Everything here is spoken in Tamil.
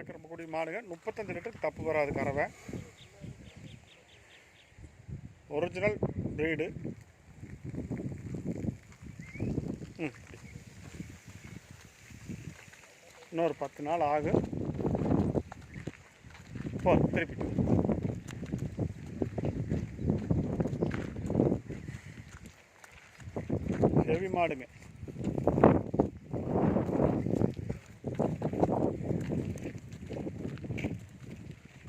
கறக்கக்கூடிய மாடுங்க. 35 லிட்டருக்கு தப்பு வராது கறவை. Original breed. இன்னொரு 10 நாள் ஆகும். திருப்பி ஹெவி மாடுங்க.